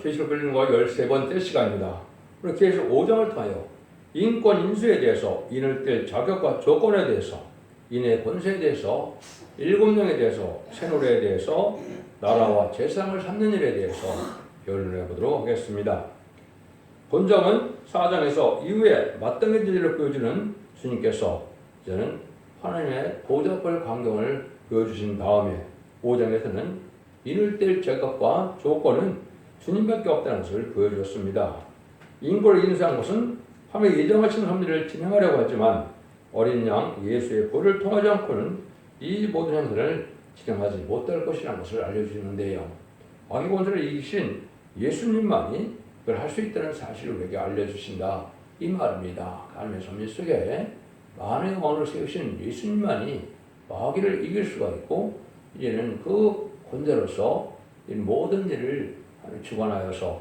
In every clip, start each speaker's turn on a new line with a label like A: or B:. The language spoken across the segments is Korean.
A: 계시록 읽는 거 13번째 시간입니다. 오늘 계시록 5장을 통하여 인권 인수에 대해서, 인을 뗄 자격과 조건에 대해서, 인의 권세에 대해서, 일곱령에 대해서, 새노래에 대해서, 나라와 제사장을 삼는 일에 대해서 변론해 보도록 하겠습니다. 본장은 4장에서 이후에 마땅해질 일을 보여주는 주님께서 이제는 하나님의 보좌벌 광경을 보여주신 다음에 5장에서는 인을 뗄 자격과 조건은 주님밖에 없다는 것을 보여주었습니다. 인권을 인수한 것은 하나님의 예정하신 섭리를 진행하려고 하지만 어린 양 예수의 보혈을 통하지 않고는 이 모든 행사를 진행하지 못할 것이라는 것을 알려주시는데요. 악의 권세를 이기신 예수님만이 그걸 할 수 있다는 사실을 우리에게 알려주신다. 이 말입니다. 하나님의 섭리 속에 만왕의 왕을 세우신 예수님만이 마귀를 이길 수가 있고, 이제는 그 권세로서 이 모든 일을 주관하여서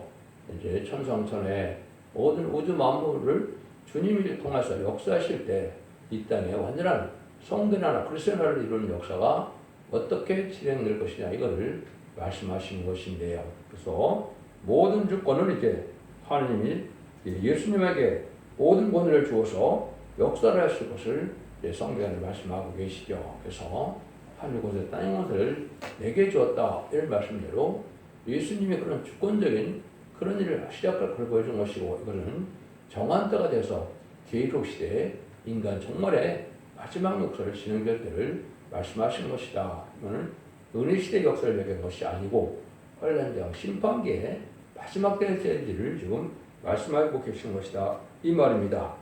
A: 이제 천상천의 모든 우주 만물을 주님이 통해서 역사하실 때 이 땅에 완전한 성전하나 그리스도나라를 이루는 역사가 어떻게 진행될 것이냐, 이거를 말씀하시는 것인데요. 그래서 모든 주권을 이제 하나님이 예수님에게 모든 권한을 주어서 역사를 하실 것을 성경에 말씀하고 계시죠. 그래서 하늘 곳에 땅의 것을 내게 주었다, 이런 말씀대로 예수님의 그런 주권적인 그런 일을 시작할 걸 보여준 것이고, 이거는 정한 때가 돼서 계속 시대에 인간 정말의 마지막 역사를 진행될 때를 말씀하신 것이다. 이거는 은혜 시대 역사를 얘기한 것이 아니고 환란장 심판기의 마지막 때의 일을 지금 말씀하고 계신 것이다, 이 말입니다.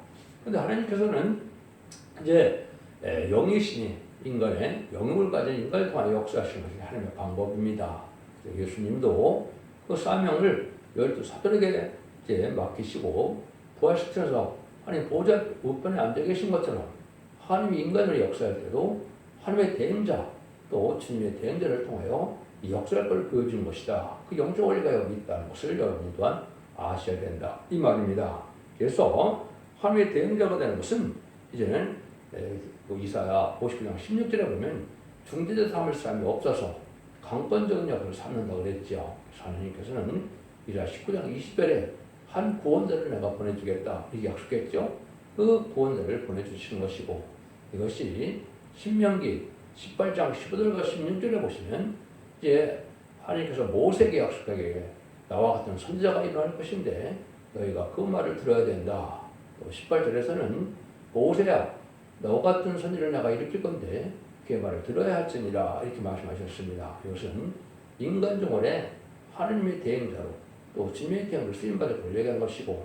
A: 그런데 하나님께서는 이제 영이시니 인간의 영음을 가진 인간을 통하여 역사하시는 것이 하나님의 방법입니다. 예수님도 그 사명을 12사도에게 이제 맡기시고 부활시켜서 하나님 보좌 우편에 앉아 계신 것처럼 하나님이 인간을 역사할 때도 하나님의 대행자 또 주님의 대행자를 통하여 이 역사할 것을 보여주는 것이다. 그 영적 원리가 여기 있다는 것을 여러분 또한 아셔야 된다, 이 말입니다. 그래서 하나님의 대행자가 되는 것은 이제는 이사야 59장 16절에 보면 중재자 삼을 사람이 없어서 강권적인 역할을 삼는다고 그랬죠. 하나님께서는 이사 19장 20절에 한 구원자를 내가 보내주겠다, 이렇게 약속했죠. 그 구원자를 보내주시는 것이고, 이것이 신명기 18장 15절과 16절에 보시면 이제 하나님께서 모세에게 약속하게 나와 같은 선지자가 일어날 것인데 너희가 그 말을 들어야 된다. 또 18절에서는 모세야, 너 같은 선지를 내가 일으킬 건데 그의 말을 들어야 할지니라, 이렇게 말씀하셨습니다. 이것은 인간 정원에 하나님의 대행자로 또 주님의 대행으로 쓰임받을 걸 얘기한 것이고,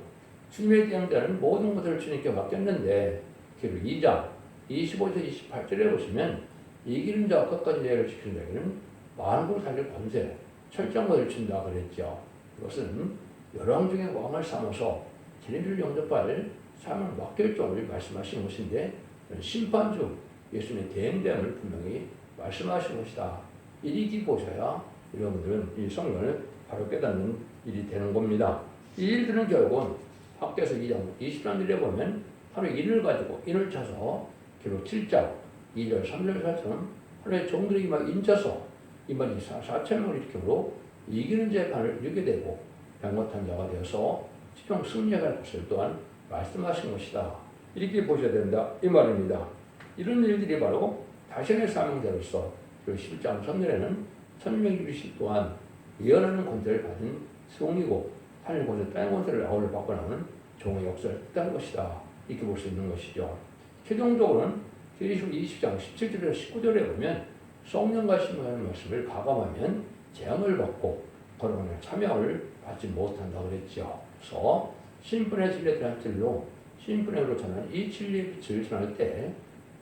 A: 주님의 대행자는 모든 것을 주님께 맡겼는데 그리고 2장 25에서 28절에 보시면 이기는 자와 끝까지 예를 지키는 자에게는 만국을 살릴 권세, 철장권을 준다 그랬죠. 이것은 열왕 중에 왕을 삼아서 진리를 영접할 삶을 맡길 점을 말씀하신 것인데, 심판 중 예수님의 대행됨을 분명히 말씀하신 것이다. 이리 보셔야 여러분들은 이 성경을 바로 깨닫는 일이 되는 겁니다. 이 일들은 결국은 학교에서 2장 23절에 보면 하루 인을 가지고 인을 쳐서 기록 7장 2절 3절 4절은 하루의 종들이 막 인쳐서 이만 4천명을 일으킴으로 이기는 자의 판을 이루게 되고 병못한 자가 되어서 최종 승리할 것을 또한 말씀하신 것이다. 이렇게 보셔야 된다, 이 말입니다. 이런 일들이 바로 다신의 사명자로서 그 11장 3절에는 천명 이루실 또한 예언하는 권세를 받은 성이고 하늘 권세, 땅의 권세를 아울러 받고 나오는 종의 역사를 뜻하는 것이다, 이렇게 볼 수 있는 것이죠. 최종적으로는 계시록 20장 17절에서 19절에 보면 성령과 심판하는 말씀을 가감하면 재앙을 받고 거룩한 참여를 받지 못한다고 그랬죠. 그래서 신분의 진리에 대한 진리로 신분으로 전하는 이 진리의 빛을 전할 때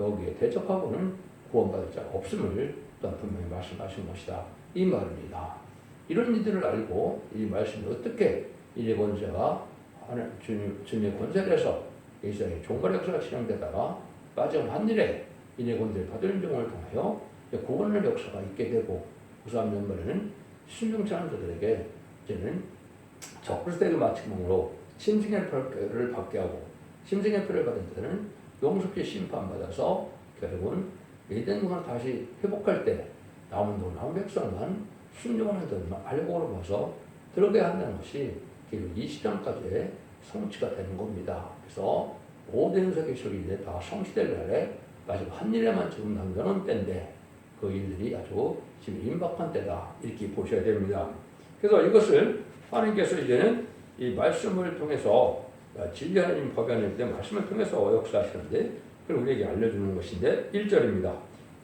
A: 여기에 대적하고는 구원받을 자가 없음을 또한 분명히 말씀하신 것이다, 이 말입니다. 이런 이들을 알고 이 말씀이 어떻게 인의 권세가 주님의 권세에서 이스라엘의 종말 역사가 진행되다가 마지막 한일에 인의 권세를 받은 종을 통하여 구원의 역사가 있게 되고, 구사함 연말에는 순종하는 자들에게 이제는 적그리스도에게 마침으로 심승의 표를 받게 하고, 심승의 표를 받은 자들은 용섭히 심판받아서 결국은 에덴 동안 다시 회복할 때 남은 백성만 순종하는 자들만 알곡으로 봐서 들어게 한다는 것이 이 시점까지의 성취가 되는 겁니다. 그래서 모든 세계시설이 이제 다 성취될 날에 마지막 한 일에만 지금 남겨놓은 때인데 그 일들이 아주 지금 임박한 때다 이렇게 보셔야 됩니다. 그래서 이것을 하나님께서 이제는 이 말씀을 통해서 진리 하나님 법이 하나님 때 말씀을 통해서 역사하시는데 그걸 우리에게 알려주는 것인데 1절입니다.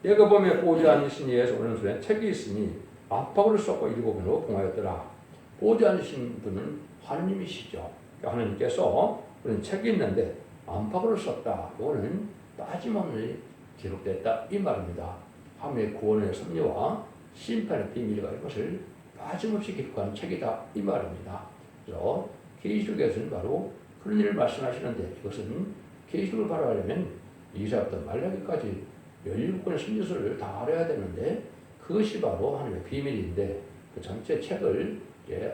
A: 내가 보면 보지 않으신 이에서 오는 소리에 책이 있으니 안팎으로 썩고 일곱으로 봉하였더라. 보지 않으신 분은 하나님이시죠. 하나님께서 그런 책이 있는데 안팎으로 썼다. 이거는 빠짐없이 기록됐다 이 말입니다. 하나님의 구원의 섭리와 심판의 비밀과 이것을 빠짐없이 기록한 책이다 이 말입니다. 그래서 계시록에서는 바로 그런 일을 말씀하시는데 이것은 계시록을 바로 하려면 이사야부터 말라기까지 17권의 선지서를 다 알아야 되는데 그것이 바로 하나님의 비밀인데 그 전체 책을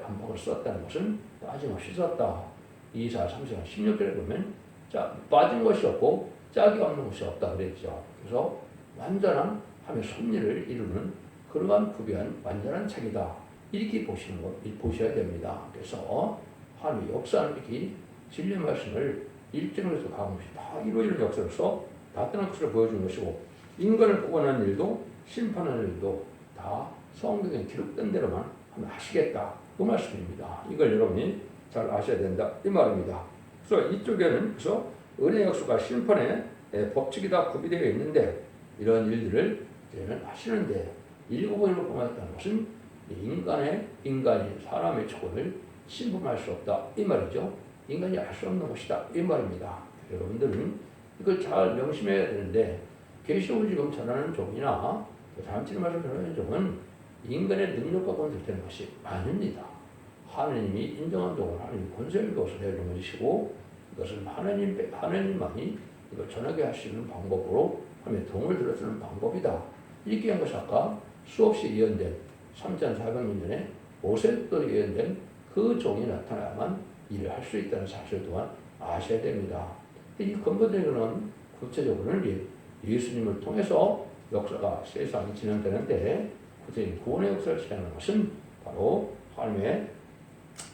A: 안팎으로 썼다는 것은 빠짐없이 썼다. 이사야 30장 16절에 보면 빠진 것이 없고 짝이 없는 것이 없다 그랬죠. 그래서 완전한 하나님의 섭리를 이루는 그러한 구비한 완전한 책이다. 이렇게 보셔야 됩니다. 그래서 하나님의 역사는 이렇게 진리의 말씀을 일정에서 가감없이 다 이루어지는 역사로서 나타난 것을 보여준 것이고 인간을 구원하는 일도 심판하는 일도 다 성경에 기록된 대로만 하면 하시겠다. 그 말씀입니다. 이걸 여러분이 잘 아셔야 된다. 이 말입니다. 그래서 이쪽에는 그래서 은혜 역수가 심판의 법칙이 다 구비되어 있는데 이런 일들을 이제는 하시는데 일곱번으로 봉하였다는 것은 인간이 사람의 초권을 신범할 수 없다. 이 말이죠. 인간이 알 수 없는 것이다. 이 말입니다. 여러분들은 이걸 잘 명심해야 되는데 계시록을 지금 전하는 종이나 다음주에 말씀 전하는 종은 인간의 능력과 권세되는 것이 아닙니다. 하나님이 인정한 종은 하나님 권세를 두어서 내는 것이고 이것은 하나님만이 이걸 전하게 하시는 방법으로 하나님의 동을 들어주는 방법이다. 이렇게 한 것이 아까 수없이 예언된 3,400년 모세도 예언된 그 종이 나타나야만 일을 할 수 있다는 사실 또한 아셔야 됩니다. 이 근본적으로는 구체적으로는 예수님을 통해서 역사가 세상이 진행되는데 구체적인 구원의 역사를 진행하는 것은 바로 하나님의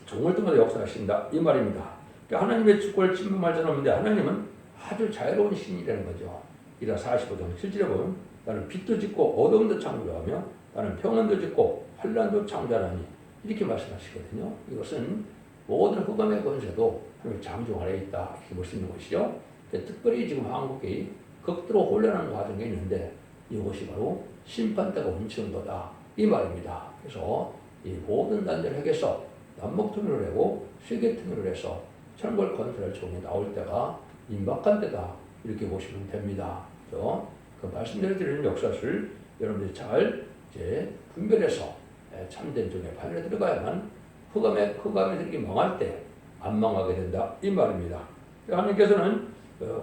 A: 종을 통해서 역사하신다 이 말입니다. 그러니까 하나님의 주권을 침범할 자는 없는데 하나님은 아주 자유로운 신이라는 거죠. 이라 45장 7절에 보면 나는 빛도 짓고 어둠도 창조하며 나는 평안도 짓고 환난도 창조하나니 이렇게 말씀하시거든요. 이것은 모든 흑암의 권세도 하나님의 장종 아래에 있다 이렇게 볼 수 있는 것이죠. 특별히 지금 한국이 극도로 혼란한 과정에 있는데 이것이 바로 심판대가 멈추는 거다 이 말입니다. 그래서 이 모든 난제를 해결해서 남북통일을 하고 세계통일을 해서 천벌 건설할 종이 나올 때가 임박한 때다 이렇게 보시면 됩니다. 그래서 그 말씀드리는 역사를 여러분들이 잘 이제 분별해서 참된 종의 판에 들어가야만 흑암이 망할 때 안 망하게 된다 이 말입니다. 하나님께서는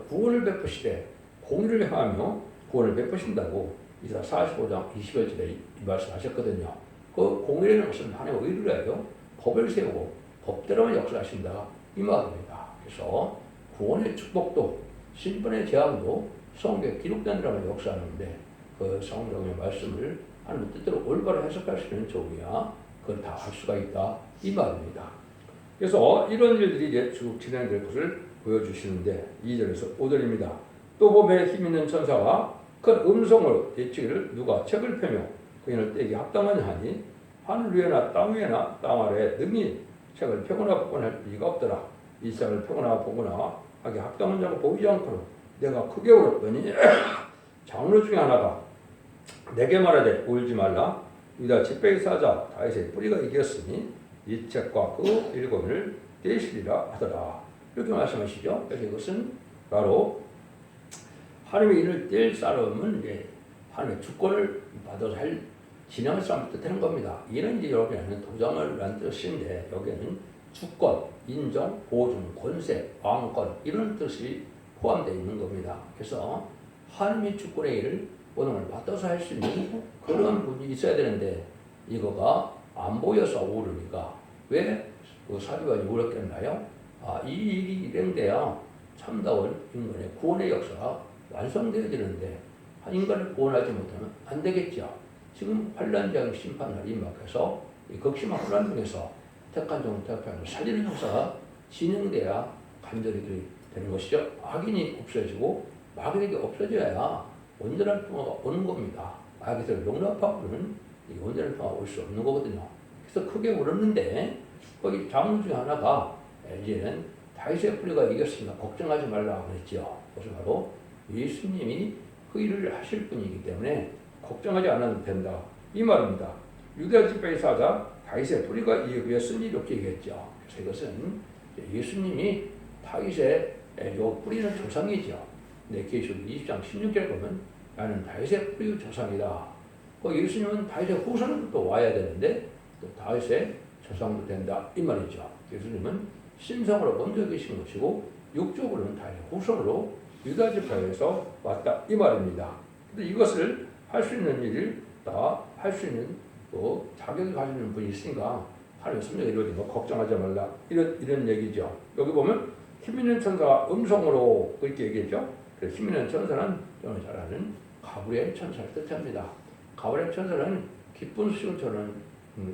A: 구원을 베푸시되 공의를 행하며 구원을 베푸신다고 이사 45장 21절에 이 말씀하셨거든요. 그 공의라는 것은 하나님의 의를 해요. 법을 세우고 법대로만 역사하신다 이 말입니다. 그래서 구원의 축복도 심판의 재앙도 성경에 기록된 대로만 역사하는데 그 성경의 말씀을 하나님 뜻대로 올바로 해석할 수 있는 종이야 그걸 다 할 수가 있다 이 말입니다. 그래서 이런 일들이 이제 쭉 진행될 것을 보여주시는데 2절에서 5절입니다. 또 몸에 힘 있는 천사가 큰 음성으로 예치기를 누가 책을 펴며 그인을 떼기 합당하냐 하니 하늘 위에나 땅 위에나 땅 아래에 능히 책을 펴거나 보거나 할 리가 없더라. 이 책을 펴거나 보거나 하기 합당한 자가 보이지 않고는 내가 크게 울었더니 장로 중에 하나가 내게 말하되 울지 말라. 유다 지파의 사자 다윗의 뿌리가 이겼으니 이 책과 그 일권을 떼시리라 하더라. 이렇게 말씀하시죠. 그래서 이것은 바로 하나님의 일을 뗄 사람은 이제 하나님의 주권을 받아서 진행할 사람부터 되는 겁니다. 이는 이제 여기 하는 도장을 란 뜻인데 여기에는 주권, 인정, 보증, 권세, 왕권 이런 뜻이 포함되어 있는 겁니다. 그래서 하나님의 주권의 일을 원함을 받아서 할 수 있는 그런 분이 있어야 되는데 이거가 안 보여서 오르니까 왜 그 사주가 우렸겠나요? 이 일이 일행돼야 참다운 인간의 구원의 역사가 완성되어야 되는데 인간을 구원하지 못하면 안 되겠죠. 지금 환란장 심판날이 임박해서 이 극심한 혼란 중에서 택한 종을 택하고 살리는 역사가 진행돼야 간절히 되는 것이죠. 악인이 없어지고 마귀에게 없어져야 온전한 평화가 오는 겁니다. 마귀를 용납하고는 이 온전한 평화가 올 수 없는 거거든요. 그래서 크게 울었는데 거기 장면 중에 하나가 이제는 다윗의 뿌리가 이겼으니까 걱정하지 말라고 했죠. 그것은 바로 예수님이 그 일을 하실 분이기 때문에 걱정하지 않아도 된다. 이 말입니다. 유다 지파의 사자 다윗의 뿌리가 이겼으니 이렇게 얘기했죠. 그래서 이것은 예수님이 다윗의 요 뿌리는 조상이죠. 계시록 20장 16절에 보면 나는 다윗의 뿌리 조상이다. 예수님은 다윗의 후손으로 또 와야 되는데 또 다윗의 조상도 된다. 이 말이죠. 예수님은 신성으로 먼저 계신 것이고 육적으로는 다윗의 후손으로 유다 지파에서 왔다. 이 말입니다. 근데 이것을 할 수 있는 일을 다 할 수 있는 또 자격을 가지는 분이 있으니까 하나님 성령이 이루어진 거 걱정하지 말라. 이런 얘기죠. 여기 보면 힘 있는 천사가 음성으로 그렇게 얘기했죠. 그래서 힘 있는 천사는 저는 잘 아는 가브리엘 천사를 뜻합니다. 가브리엘 천사는 기쁜 소식을 전하는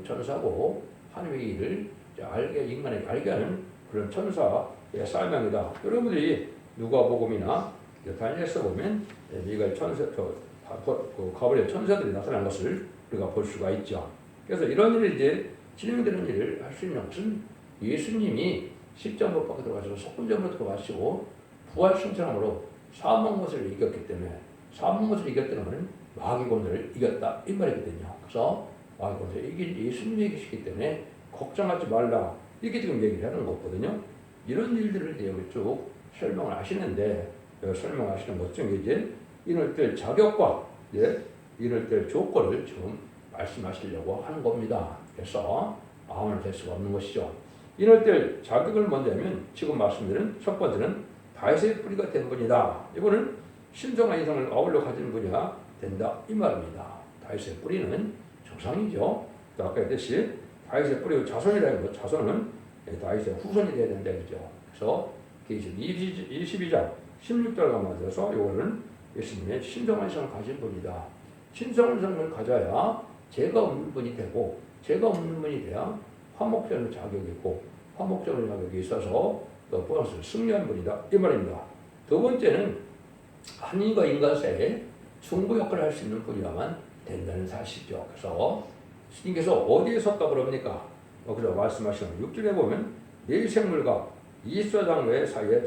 A: 천사고 하나님의 일을 인간에게 알게 하는 그런 천사의 사명이다. 여러분들이 누가복음이나 다니엘서 보면 미가엘 천사, 가브리엘 천사들이 나타난 것을 우리가 볼 수가 있죠. 그래서 이런 일이 이제 진행되는 일을 할 수 있는 것은 예수님이 십자가 못 박혀 들어가시고 속군점으로 들어가시고 부활 승천함으로 사망 것을 이겼기 때문에 사망 것을 이겼다는 것은 마귀 권세를 이겼다 이 말이거든요. 그래서 마귀 권세를 이긴 예수님이 계시기 때문에 걱정하지 말라 이렇게 지금 얘기를 하는 거거든요. 이런 일들을 여기 쭉 설명을 하시는데 설명하시는 것 중에 이제 이럴 때 자격과 이럴 때 조건을 지금 말씀하시려고 하는 겁니다. 그래서 아무나 될 수가 없는 것이죠. 이럴 때 자격을 먼저 하면 지금 말씀드린 첫 번째는 다윗의 뿌리가 된 분이다. 이거는 신성한 이성을 아울러 가진 분이야 된다 이 말입니다. 다윗의 뿌리는 조상이죠. 아까 했듯이 다윗의 뿌리의 자손이라는 것, 자손은 다윗의 후손이 되어야 된다 그죠. 그래서 계시록 22장 16절과 맞아서 이거는 예수님의 신성한 이성을 가진 분이다. 신성한 이성을 가져야 죄가 없는 분이 되고 죄가 없는 분이 돼야 화목제의 자격이 있고 화목제의 자격이 있어서 또 보너스를 승리한 분이다 이 말입니다. 두 번째는 하나님과 인간 사이에 중보 역할을 할 수 있는 분이야만 된다는 사실이죠. 그래서 주님께서 어디에 섰다 그럽니까? 그래서 말씀하시는 6절에 보면 네 생물과 이스라엘 사이에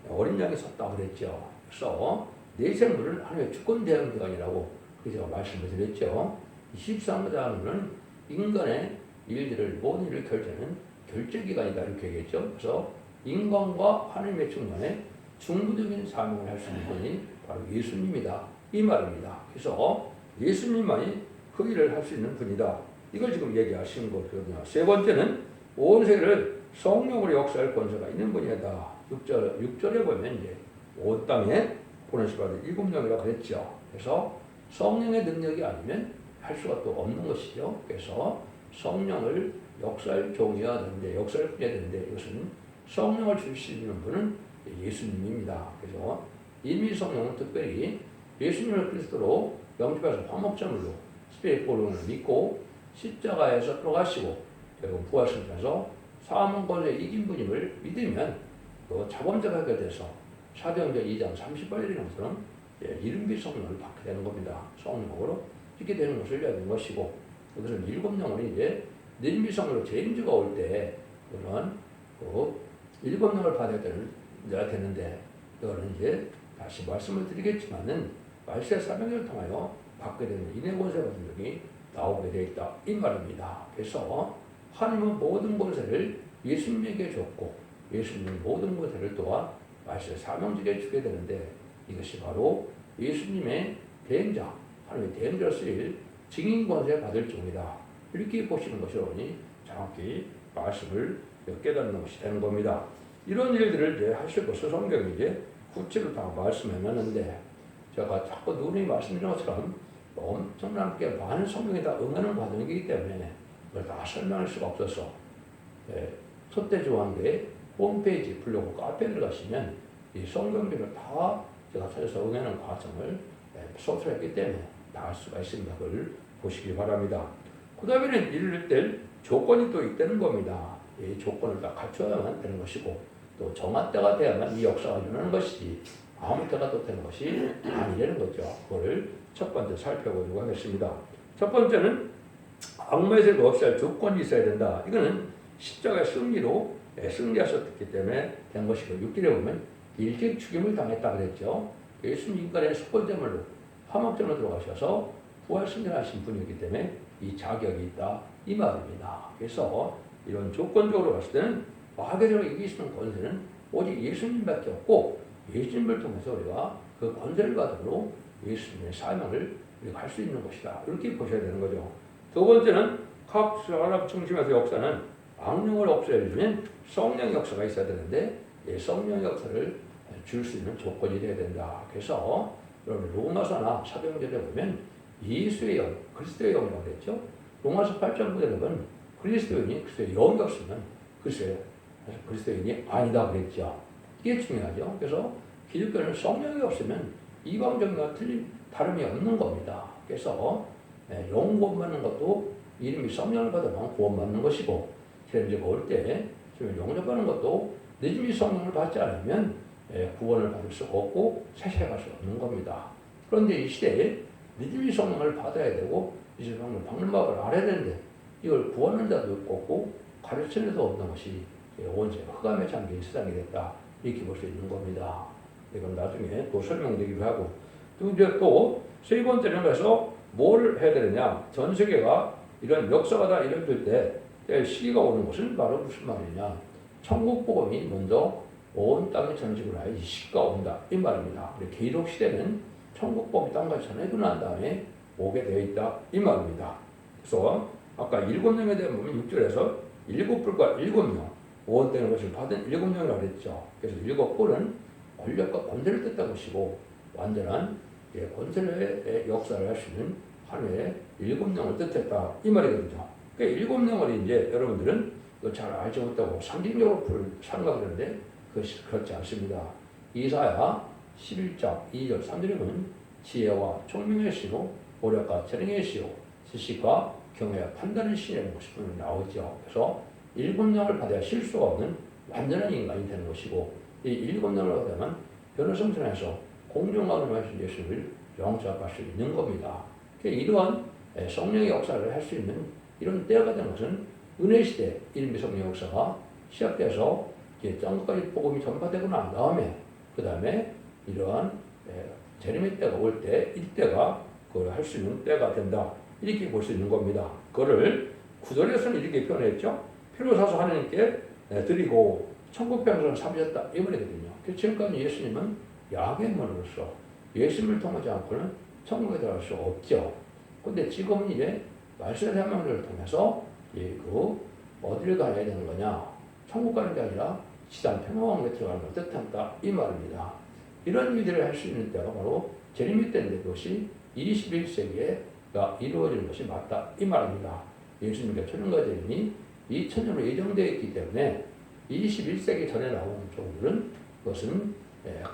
A: 어린 양이 섰다 그랬죠. 그래서 네 생물은 하나님의 주권 대응 기관이라고 제가 말씀을 드렸죠. 23장은 인간의 일들을 모든 일을 결정하는 결정기관이다 이렇게 얘기했죠. 그래서 인간과 하나님의 충만에 중부적인 사명을 할 수 있는 분이 바로 예수님이다 이 말입니다. 그래서 예수님만이 그 일을 할 수 있는 분이다. 이걸 지금 얘기하시는 거거든요. 세 번째는 온 세계를 성령으로 역사할 권세가 있는 분이다. 6절에 보면 이제 온 땅에 보내시받은 7명이라고 그랬죠. 그래서 성령의 능력이 아니면 할 수가 또 없는 것이죠. 그래서 성령을 역사할 종이어야 되는데 역사를 뿌려야 되는데 이것은 성령을 줄 수 있는 분은 예수님입니다. 그래서 이미 성령은 특별히 예수님을 그리스도로 영접해서 화목제물로 스피릿 보름을 믿고 십자가에서 들어가시고 그리고 부활승천해서 사망 권세 이긴 분임을 믿으면 또 자범자가 돼서 사도행전 2장 38절인 것처럼 이른비 성령을 받게 되는 겁니다. 성령으로 있게 되는 것을 이야기하는 것이고 그것은 7영혼이 이제 이른비 성령으로 제임주가 올 때 그런 7영을 받아야 되는데 이거는 이제 다시 말씀을 드리겠지만은 말세 사명을 통하여 받게 되는 인의 권세 같은 적이 나오게 되어 있다 이 말입니다. 그래서 하나님은 모든 권세를 예수님에게 줬고 예수님은 모든 권세를 또한 말세 사명직에 주게 되는데 이것이 바로 예수님의 대행자 하나님의 대행자로 쓰일 증인 권세 받을 종이다 이렇게 보시는 것이오니 정확히 말씀을 깨닫는 것이 되는 겁니다. 이런 일들을 이제 하실 것을 성경이 이제 구체로 다 말씀해놨는데 제가 자꾸 누누이 말씀드린 것처럼 엄청나게 많은 성경에 다 응하는 과정이기 때문에 그걸 다 설명할 수가 없어서 첫대조항교회 홈페이지 블로그 카페에 들어가시면 이 성경들을 다 제가 찾아서 응하는 과정을 소설했기 때문에 다 알 수가 있습니다. 그걸 보시기 바랍니다. 그 다음에는 이를 뗄 조건이 또 있다는 겁니다. 이 조건을 다 갖춰야만 되는 것이고 또 정한 때가 돼야만 이 역사가 일어나는 것이지 아무 때가 또 되는 것이 아니라는 거죠. 그거를 첫 번째 살펴보려고 하겠습니다. 첫 번째는 악마의 세력 없이 할 조건이 있어야 된다. 이거는 십자가의 승리로 승리하셨기 때문에 된 것이고 6절에 보면 일찍 죽임을 당했다 그랬죠. 예수님 인간의 첫 번째 말로 화막전으로 들어가셔서 부활 승리하신 분이기 때문에 이 자격이 있다 이 말입니다. 그래서 이런 조건적으로 봤을 때는 마귀를 이길 수 있는 권세는 오직 예수님밖에 없고 예수님을 통해서 우리가 그 권세를 받음으로 예수님의 사명을 우리가 할 수 있는 것이다. 이렇게 보셔야 되는 거죠. 두 번째는 각 사람 중심에서 역사는 악령을 없애주면 성령 역사가 있어야 되는데 성령 역사를 줄 수 있는 조건이 되어야 된다. 그래서 여러분 로마서나 사도행전에 보면 예수의 영, 그리스도의 영이라고 그랬죠. 로마서 8장 9절에 보면 그리스도인이 그리스도의 영이 없으면 그리스도인이 아니다 그랬죠. 이게 중요하죠. 그래서 기독교는 성령이 없으면 이방적과 틀린 다름이 없는 겁니다. 그래서 영 구원받는 것도 이름이 성령을 받으면 구원받는 것이고 시험지가 올 때 영접하는 것도 늦음이 성령을 받지 않으면 구원을 받을 수 없고 세세갈 수 없는 겁니다. 그런데 이 시대에 늦음이 성령을 받아야 되고 이제 성령을 받는 법을 알아야 되는데 이걸 구하는 자도 없고 가르치는 자도 없는 것이 온세 흑암에 잠긴 세상이 됐다. 이렇게 볼 수 있는 겁니다. 이건 나중에 또 설명되기도 하고 또 세 번째는 그래서 뭘 해야 되느냐. 전 세계가 이런 역사가 다 일어날 때 시기가 오는 것은 바로 무슨 말이냐. 천국 복음이 먼저 온 땅에 전직을 하여 이 시기가 온다. 이 말입니다. 계속 시대는 천국 복음이 땅까지 전해지고 난 다음에 오게 되어 있다. 이 말입니다. 그래서 아까 7명에 대한 보면 6절에서 7뿔과 7명 오원되는 것을 받은 7명이라고 했죠. 그래서 7뿔은 권력과 권세를 뜻한 것이고 완전한 권세의 역사를 할 수 있는 하나의 7명을 뜻했다. 이 말이거든요. 그러니까 7명을 이제 여러분들은 잘 알지 못하고 상징적으로 생각하는데 그것이 그렇지 않습니다. 이사야 11장 2절 3절에 보면 지혜와 총명의 신호, 오력과 재능의 신호, 지식과 경외와 판단의 신이라는 것이 나오죠. 그래서 7명을 받아야 실수가 없는 완전한 인간이 되는 것이고 이 7명을 받으면 변호성전에서 공정하게 하신 예수를 영접할 수 있는 겁니다. 이러한 성령의 역사를 할 수 있는 이런 때가 된 것은 은혜시대 이른비 성령 역사가 시작돼서 땅끝까지 복음이 전파되고 난 다음에 그 다음에 이러한 재림의 때가 올 때 이때가 그걸 할 수 있는 때가 된다. 이렇게 볼 수 있는 겁니다. 그거를 구절에서는 이렇게 표현했죠. 피로 사서 하나님께 드리고 천국 평생을 삼으셨다. 이 말이거든요. 지금까지 예수님은 야훼문으로서 예수님을 통하지 않고는 천국에 들어갈 수 없죠. 근데 지금은 이제 말씀의 사명을 통해서 어디를 가야 되는 거냐. 천국 가는 게 아니라 지상 평화왕국에 들어가는 걸 뜻한다. 이 말입니다. 이런 일들을 할 수 있는 때가 바로 재림의 때인데 그것이 21세기가 이루어지는 것이 맞다. 이 말입니다. 예수님께 천년과 재림이 2000년으로 예정되어 있기 때문에 21세기 전에 나오는 종들은 그것은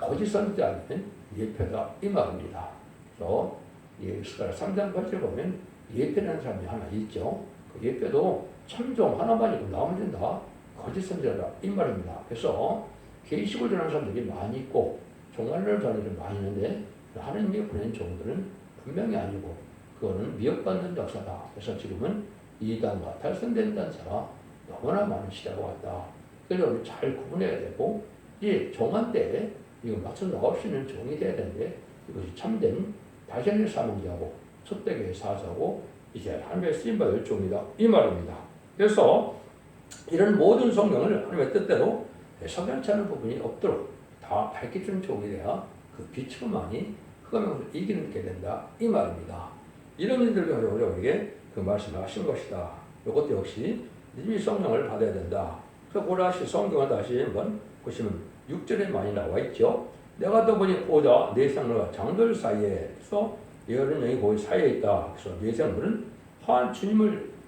A: 거짓 선지자 아니면 예표다. 이 말입니다. 그래서 예수가 3장 8절 보면 예표라는 사람이 하나 있죠. 그 예표도 참종 하나만이고 나머지는 다 거짓 선지자다. 이 말입니다. 그래서 계시록을 전하는 사람들이 많이 있고 종말론을 전하는 사람들이 많이 있는데 하나님이 보낸 종들은 분명히 아니고 그거는 미혹받는 역사다. 그래서 지금은 이단과 탈선된 단체가 너무나 많은 시대가 왔다. 그래서 우리 잘 구분해야 되고 이 종한 때에 이거 맞춰 나올 수 있는 종이 돼야 되는데 이것이 참된 다시의 사명자고 첫대교의 사자고 이제 하나님의 쓰임받을 종이다. 이 말입니다. 그래서 이런 모든 성경을 하나님의 뜻대로 석연치 않은 부분이 없도록 다 밝혀주는 종이 돼야 그 빛으로만이 흑암을 이기게 된다. 이 말입니다. 이런 일들을 가지고 우리에게 그 말씀을 하신 것이다. 이것도 역시 믿음의 성령을 받아야 된다. 그래서 고라시 성경을 다시 한번 보시면 6절에 많이 나와 있죠. 내가 또 보니 보자 내 생물과 장들 사이에서 여러 명이 거기 사이에 있다. 그래서 내 생물은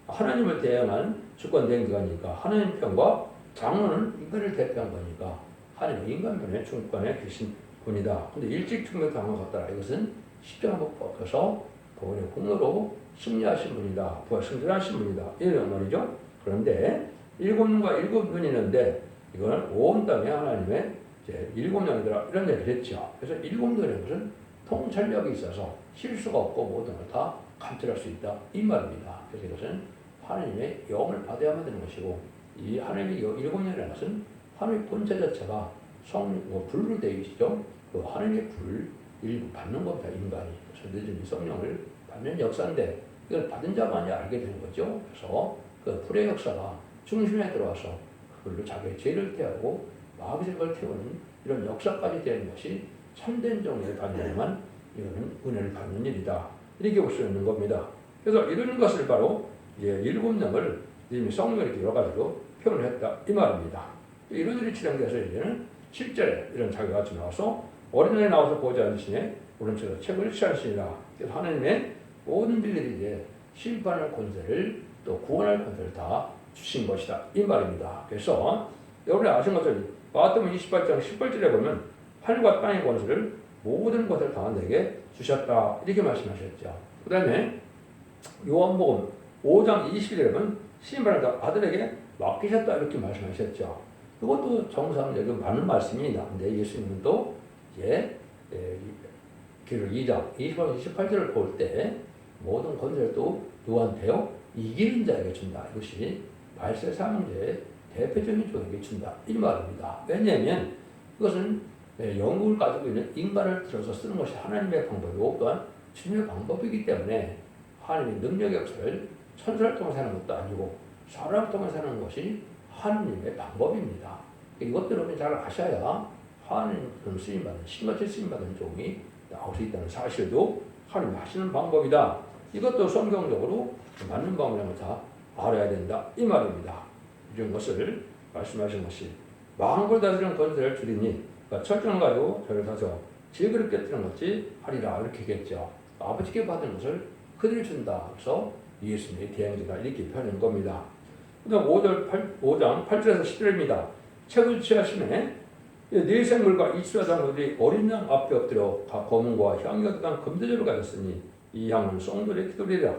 A: 하나님을 대항한 주권된 기관이니까 하나님 편과 장로는 인간을 대표한 거니까 하나님 인간 편에 중간에 계신 분이다. 근데 일찍 충격당한 것 같다. 이것은 십자가 못 박혀서 그분의 공로로 승리하신 분이다. 부활 승리하신 분이다. 이런 말이죠. 그런데 일곱 눈과 일곱 눈이 있는데 이거는 온 땅에 하나님의 이제 일곱 영이더라 이런 얘기를 했죠. 그래서 일곱 눈의 것은 통찰력이 있어서 실수가 없고 모든 걸 다 감찰할 수 있다 이 말입니다. 그래서 이것은 하나님의 영을 받아야만 되는 것이고 이 하나님의 일곱 영이라는 것은 하나님의 본체 자체가 불로 되어 있죠. 그 하나님의 불을 일부 받는 겁니다. 인간이. 그래서 늦은 성령을 받는 역사인데 이걸 받은 자만이 알게 되는 거죠. 그래서 그 불의 역사가 중심에 들어와서 그걸로 자기의 죄를 태우고 마귀를 태우는 이런 역사까지 되는 것이 참된 정의를 받으려면 이거는 은혜를 받는 일이다. 이렇게 볼 수 있는 겁니다. 그래서 이런 것을 바로 이제 일곱 영을 이미 성령을 길어가지고 표현을 했다 이 말입니다. 이런 일이 진행돼서 이제는 실제로 이런 자기가 같이 나와서 어린아이 나와서 보지 않으시네 오른쪽으로 책을 취하시니라. 그래서 하나님의 모든 일들이 이제 심판할 권세를 또 구원할 권세를 다 주신 것이다 이 말입니다. 그래서 여러분이 아시는 것처럼 마태복음 28장 18절에 보면 하늘과 땅의 권세를 모든 것을 다 내게 주셨다 이렇게 말씀하셨죠. 그 다음에 요한복음 5장 20절에 보면 심판을 다 아들에게 맡기셨다 이렇게 말씀하셨죠. 그것도 정상 여기 맞는 말씀입니다. 근데 예수님은 또 이제 기록 2장 28절을 볼 때 모든 권세를 또 누구한테요? 이기는 자에게 준다. 이것이 말세 사명제의 대표적인 조에게 준다. 이 말입니다. 왜냐하면 그것은 영국을 가지고 있는 인간을 들어서 쓰는 것이 하나님의 방법이고 또한 주님의 방법이기 때문에 하나님의 능력의 역사를 천사를 통해서 하는 것도 아니고 사람을 통해서 하는 것이 하나님의 방법입니다. 이것들을 잘 아셔야 하나님 쓰임받은 신같이 쓰임받은 종이 나올 수 있다는 사실도 하나님 하시는 방법이다. 이것도 성경적으로 맞는 방법이라는 걸 다 알아야 된다. 이 말입니다. 이런 것을 말씀하신 것이 만국을 다스리는 권세를 주리니 그러니까 철저를 가지고 저를 다져 질그릇 깨뜨리는 것이 하리라 이렇게 얘기했죠. 아버지께 받은 것을 그들이 준다. 그래서 예수님의 대행자다 이렇게 표현한 겁니다. 그 다음 5장 8절에서 10절입니다. 책을 취하시네 네 생물과 이스라엘들이 어린 양 앞에 엎드려 검은과 향기가 돋한 금대접을 가졌으니 이 향은 송돌의 기도리라.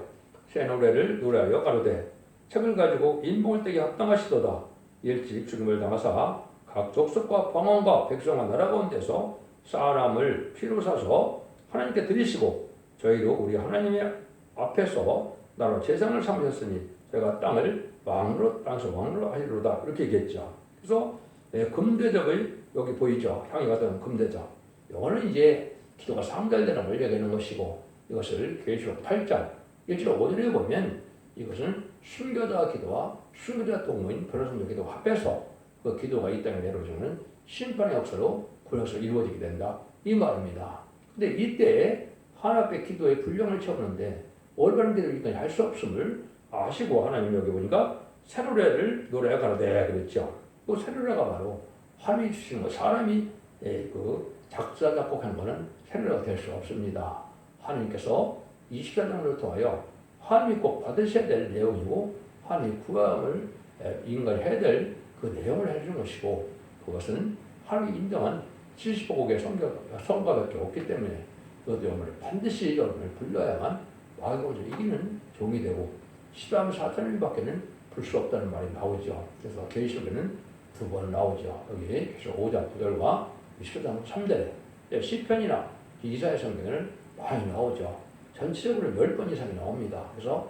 A: 새 노래를 노래하여 가로되 책을 가지고 인봉을 떼기 합당하시도다. 일찍 죽음을 당하사 각 족속과 방언과 백성과 나라 가운데서 사람을 피로 사서 하나님께 드리시고 저희도 우리 하나님의 앞에서 나로 제상을 삼으셨으니 저희가 땅을 땅에서 왕으로 하리로다 이렇게 얘기했죠. 그래서 금대접의 여기 보이죠. 향이 같은 금대접. 이거는 이제 기도가 상달되는 걸 얘기하는 것이고 이것을 계시록 8장 1절 5절에 보면 이것은 순교자 기도와 순교자 동무인 변호사의 기도가 합해서 그 기도가 이 땅에 내려오는 심판의 역사로 그 역사가 이루어지게 된다. 이 말입니다. 근데 이때 하나님의 기도의 분량을 채우는데 올바른 기도를 일단 할 수 없음을 아시고 하나님 여기 보니까 새노래를 노래가 가로되 그랬죠. 그 새노래가 바로 하나님이 주시는 거 사람이 그 작사 작곡하는 거는 새노래가 될 수 없습니다. 하나님께서 24장을 통하여 하나님이 꼭 받으셔야 될 내용이고 하나님이 구함을 인간이 해야 될 그 내용을 해주는 것이고 그것은 하나님이 인정한 70억의 성과밖에 없기 때문에 그 내용을 반드시 여러분을 불러야만 마귀를 이기는 종이 되고 시도하면 사탄을 밖에는 불 수 없다는 말이 나오죠. 그래서 계시록에는 두 번 나오죠. 여기 계시록 5장 9절과 10장 3절에 시편이나 이사야 성경에는 많이 나오죠. 전체적으로 10번 이상이 나옵니다. 그래서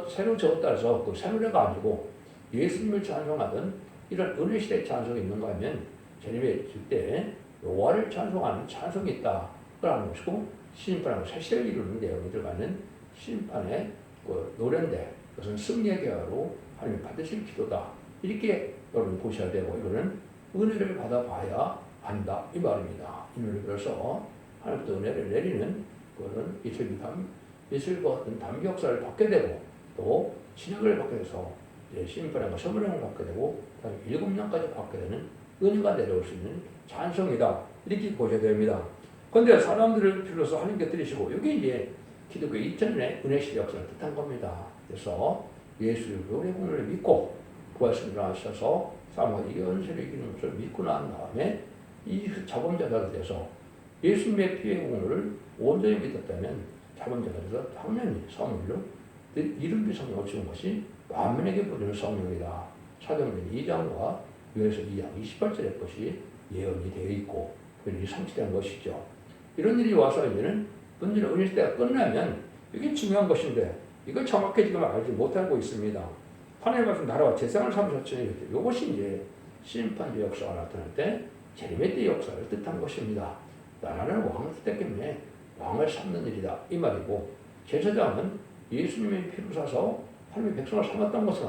A: 새로 적었다 해서 그 새노래가 아니고 예수님을 찬송하던 이런 은혜 시대의 찬송이 있는가 하면 주님의 때 여호와를 찬송하는 찬송이 있다. 그러는 것이고 심판하고 새 시대를 이루는 내용이 들어가는 심판의 그 노래인데 그것은 승리의 계화로 하나님이 받으실 기도다. 이렇게 여러분 보셔야 되고 이거는 은혜를 받아봐야 한다. 이 말입니다. 은혜를 빌어서 하나님부터 은혜를 내리는 그거는 이슬과 같은 담기 역사를 받게 되고 또 신약을 받게 돼서 심판과 선물을 받게 되고 7년까지 받게 되는 은혜가 내려올 수 있는 찬송이다. 이렇게 보셔야 됩니다. 그런데 사람들을 빌어서 하나님께 드리시고 이게 이제 기독교 2000년의 은혜 시대 역사를 뜻한 겁니다. 그래서 예수의 은혜 공로를 믿고 부활승을 하셔서 사망과 이 연세를 이기는 것을 믿고 난 다음에 이 자범자가 돼서 예수님의 피의 공로를 온전히 믿었다면 자범자가 돼서 당연히 성령으로 이름비 성령을 주는 것이 만민에게 부르는 성령이다. 사도행전 2장과 요한일서 2장 28절의 것이 예언이 되어 있고 그들이 성취된 것이죠. 이런 일이 와서 이제는 문제는 은일 때가 끝나면 이게 중요한 것인데 이걸 정확히 지금 알지 못하고 있습니다. 하나님의 말씀 나라와 재상을 삼으셨으니 이것이 이제 심판의 역사가 나타날 때 재림의 때 역사를 뜻한 것입니다. 나라는 왕을 뜻했기 때문에 왕을 삼는 일이다 이 말이고 제사장은 예수님의 피를 사서 하나님의 백성을 삼았던 것은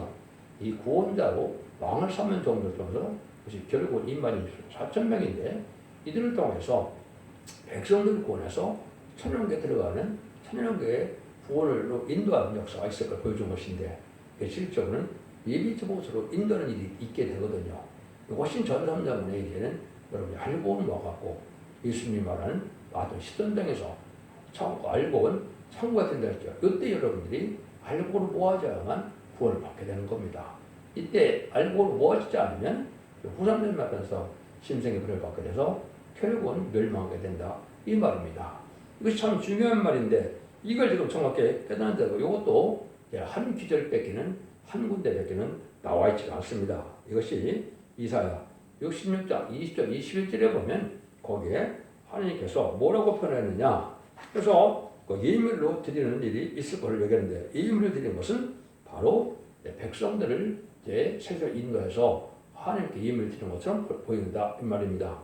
A: 이 구원자로 왕을 삼는 정도를 통해서 그것이 결국 2만 4천 명인데 이들을 통해서 백성들을 구원해서 천년교에 들어가는 천년교의 구원으로 인도하는 역사가 있을 걸 보여준 것인데 실적으로는 예비조보스로 인도하는 일이 있게 되거든요. 훨씬 전삼자문에 이제는 여러분이 알고 온 것 같고 예수님이 말하는 어떤 시선당에서 알고 온 참고가 된다 했죠. 이때 여러분들이 알고를 모아져야만 구원을 받게 되는 겁니다. 이때 알고를 모아지지 않으면 후삼들 앞에서 심생의 불을 받게 돼서 결국은 멸망하게 된다 이 말입니다. 이것이 참 중요한 말인데 이걸 지금 정확히 깨닫는 데고 이것도 한 기절 뺏기는 한 군데 뺏기는 나와 있지 않습니다. 이것이 이사야 66장 20절 21절에 보면 거기에 하나님께서 뭐라고 표현했느냐. 그래서 그 예물로 드리는 일이 있을 것을 얘기하는데 예물로 드리는 것은 바로 백성들을 이제 세상에 인도해서 하나님께 예물을 드리는 것처럼 보인다 이 말입니다.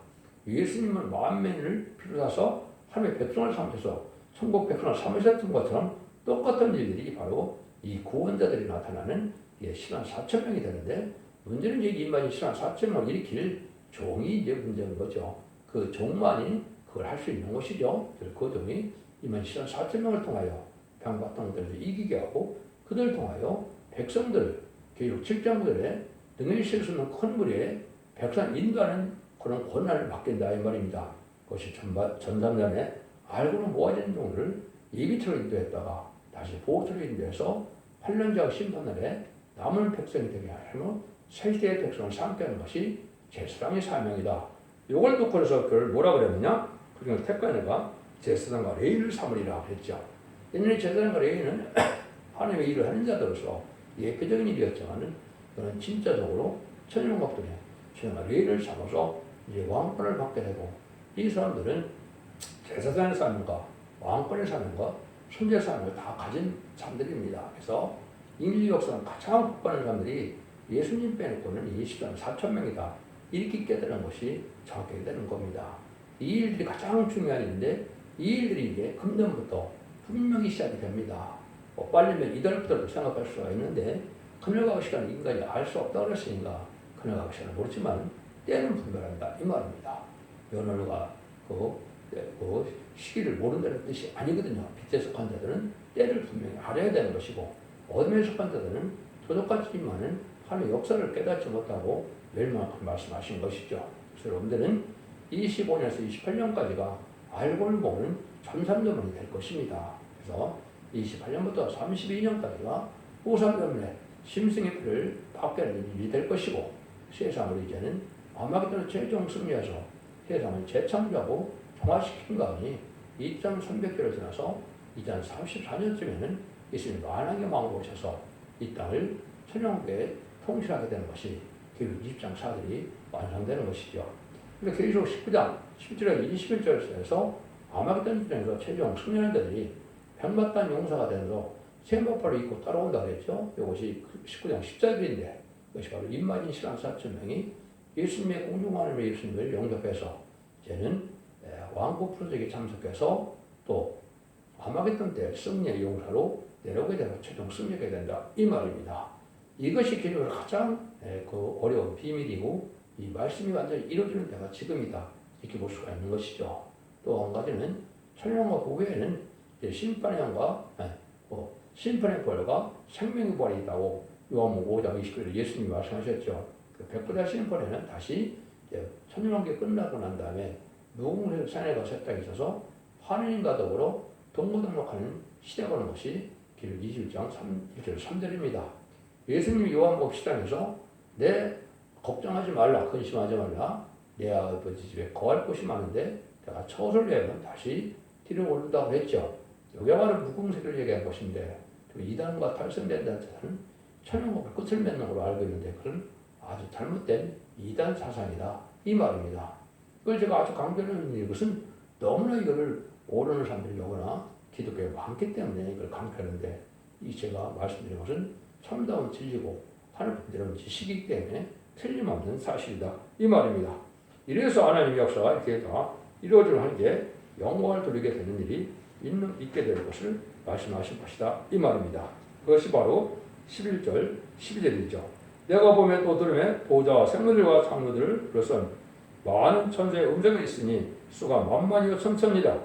A: 예수님은 만민을 필요해서 하나님의 백성을 삼으셔서 천국 백성을 삼으셨던 것처럼 똑같은 일들이 바로 이 구원자들이 나타나는 시간 4천 명이 되는데 문제는 이제 인간이 시간 4천 명을 일으킬 종이 이제 문제인 거죠. 그 종만이 그걸 할 수 있는 것이죠. 그래서 그 종이 이만 시간 4천 명을 통하여 병바탕들을 이기게 하고 그들을 통하여 백성들 교육 7장들의 능력이 실을 수 있는 큰 무리에 백성 인도하는 그런 권한을 맡긴다 이 말입니다. 그것이 전삼년에 알고는 모아진 종을 예비처럼 인도했다가 다시 보호처럼 인도해서 8년작 심판날에 남은 백성이 되게 하려면 세대의 백성을 삼게 하는 것이 제사장의 사명이다. 이걸 놓고서 그걸 뭐라 그랬느냐? 그중에 택관이가 제사장과 레위를 삼으리라 했죠. 옛날에 제사장과 레위는 하나님의 일을 하는 자들로서 예표적인 일이었지만은 그는 진짜적으로 천연국들의 제사장과 레위를 삼아서 이제 왕권을 받게 되고 이 사람들은 제사장의 사명과 왕권의 사명과 순죄의 사명을 다 가진 사람들입니다. 그래서 인류 역사는 가장 국가는 사람들이 예수님 빼놓고는 20만 4천 명이다. 이렇게 깨달은 것이 정확하게 되는 겁니다. 이 일들이 가장 중요한 일인데 이 일들이 이제 금년부터 분명히 시작이 됩니다. 빨리면 이달부터도 생각할 수가 있는데 그늘가고 시간은 인간이 알 수 없다고 그랬으니까 그늘가고 시간은 모르지만 때는 분별한다 이 말입니다. 연월과 그 시기를 모른다는 뜻이 아니거든요. 빛에 속한 자들은 때를 분명히 알아야 되는 것이고 어둠에 속한 자들은 도둑같지만은 하나님의 역사를 깨닫지 못하고 멸망을 말씀하신 것이죠. 그래서 여러분들은 25년에서 28년까지가 알고를 보는 참삼도문이 될 것입니다. 그래서 28년부터 32년까지가 후삼도문의 심승의 피를 받게 되는 일이 될 것이고 세상을 이제는 아마겟돈을 최종 승리해서 세상을 재창조하고 정화시킨 가운이 2,300개를 지나서 2034년쯤에는 예수님이 만왕의 마음으로 오셔서 이 땅을 천년국에 통치하게 되는 것이 계시록 20장 4절이 완성되는 것이죠. 그러니까 계시록 19장 10절에서 21절에서 아마겟돈 전쟁에서 최종 승리하는 자들이 병마단 용사가 되면서 생각발을 입고 따라온다 그랬죠. 이것이 19장 10절인데 이것이 바로 입맞은 시간 4천 명이 예수님의 공중하나님의 예수님을 영접해서 이제는 왕국 프로젝트에 참석해서 또 아마겟돈 때 승리의 용사로 내려오게 되면 최종 승리하게 된다 이 말입니다. 이것이 기록의 가장 그 어려운 비밀이고 이 말씀이 완전히 이루어지는 때가 지금이다 이렇게 볼 수가 있는 것이죠. 또 한 가지는 천년과 그 후에는 심판의 형과 심판의 부활과 생명의 부활이 있다고 요한복음 5장 29절에 예수님이 말씀하셨죠. 그 백부자 심판에는 다시 천년왕국이 끝나고 난 다음에 무궁의 산에 가서 새 땅에 있어서 하느님과 더불어 동고동락하는 시대가 오는 것이 기록 21장 1절 3절입니다. 예수님이 요한복음 10장에서 내 걱정하지 말라 근심하지 말라 내 아버지 집에 거할 곳이 많은데 내가 처소를 내면 다시 뒤로 오른다고 했죠. 여기가 바로 무궁세를 얘기한 것인데 이단과 탈선된 자는 천연국의 끝을 맺는 걸로 알고 있는데 그걸 아주 잘못된 이단 사상이다 이 말입니다. 그걸 제가 아주 강조하는 이것은 너무나 이거를 모르는 사람들이 오거나 기독교에 많기 때문에 이걸 강조하는데 이 제가 말씀드린 것은 참다운 진리고 하나님께로는 지식이기 때문에 틀림없는 사실이다 이 말입니다. 이래서 하나님의 역사가 이렇게 다 이루어지는 게 영광을 돌리게 되는 일이 있게 될 것을 말씀하신 것이다 이 말입니다. 그것이 바로 11절 12절이죠. 내가 보면 또 들으면 보좌와 생물들과 창조들을 그것은 많은 천사의 음성이 있으니 수가 만만이요 천천이다.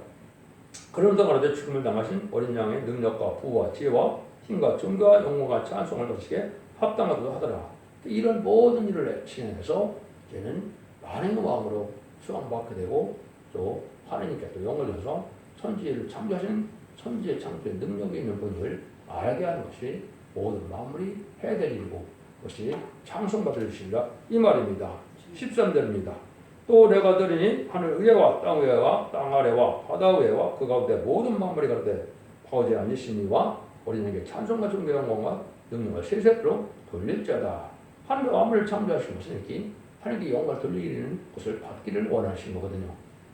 A: 그런다 가로되 죽음을 당하신 어린 양의 능력과 부와 지혜와 힘과 존귀와 영광과 찬송을 거치게 합당하도록 하더라. 이런 모든 일을 진행해서 이제는 많은 마음으로 수강받게 되고 또 하나님께 또 영을 줘서 천지를 창조하신 천지의 창조의 능력이 있는 분을 알게 하는 것이 모든 만물이 해야 될 일이고 그것이 찬송받을 일이다 이 말입니다. 13절입니다. 또 내가 들으니 하늘 위에와 땅 아래와 바다 위에와 그 가운데 모든 만물이 가로되 파오지 아니시니와 어린에게 찬송과 존귀와 영광과 능력을 세세토록 돌릴 자다. 하늘과 만물을 창조하신 것은 이렇게 하나님께 영광을 돌리는 것을 받기를 원하시는 거거든요.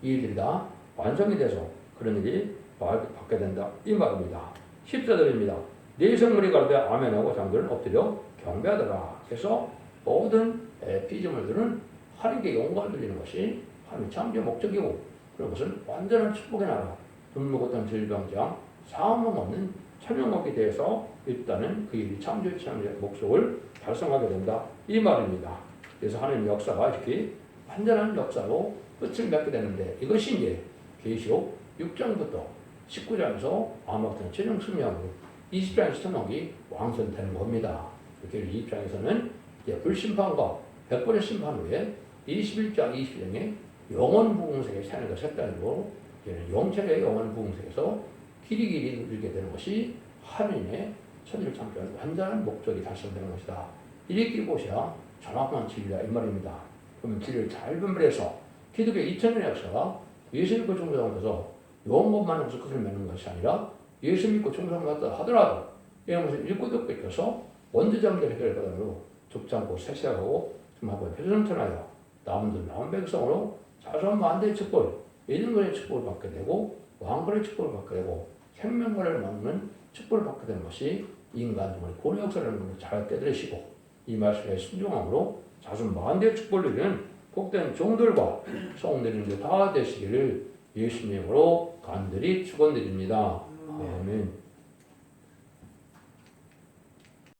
A: 이 일들이 다 완성이 돼서 그런 일이 받게 된다 이 말입니다. 14절입니다. 네 성물이 가로되 아멘하고 장들은 엎드려 경배하더라. 그래서 모든 피조물들은 하나님께 영광을 돌리는 것이 하나님의 창조의 목적이고 그런 것은 완전한 축복의 나라 눈먹었던 질병장 사망 없는 천연목에 대해서 일단은 그 일이 창조의 목적을 달성하게 된다 이 말입니다. 그래서 하나님의 역사가 이렇게 완전한 역사로 끝을 맺게 되는데 이것이 이제 계시록 6장부터 19장에서 아마부터 최종 승리하고 20장에서 천국이 완성되는 겁니다. 이렇게 20장에서는 이제 불심판과 100번의 심판 후에 21장, 22장에 영원 부흥세계 사는 것을 했다고 이제는 영체의 영원 부흥세계에서 길이길이 누리게 되는 것이 하나님의 천지를 창조하는 완전한 목적이 달성되는 것이다. 이렇게 보셔야 정확한 진리다 이 말입니다. 그러면 진리를 잘 분별해서 기독교 2000년의 역사가 예수 믿고 충성하면서 영원만 해서 끝을 맺는 것이 아니라 예수 믿고 충성하다 하더라도 이런 것을 읽고 듣고 있어서 원죄자문제 해결받으므로 죽지 않고 세세하고 좀하고 회전천하여 남은 백성으로 자손 만대의 축복, 예전권의 축복을 받게 되고 왕권의 축복을 받게 되고 생명권을 얻는 축복을 받게 되는 것이 인간 정말 고려 역사라는 것을 잘 깨달으시고 이 말씀에 순종함으로 자손 만대의 축복을 누리는 복된 종들과 성들이 다 되시기를 예수님으로 간절히 축원드립니다. 아멘.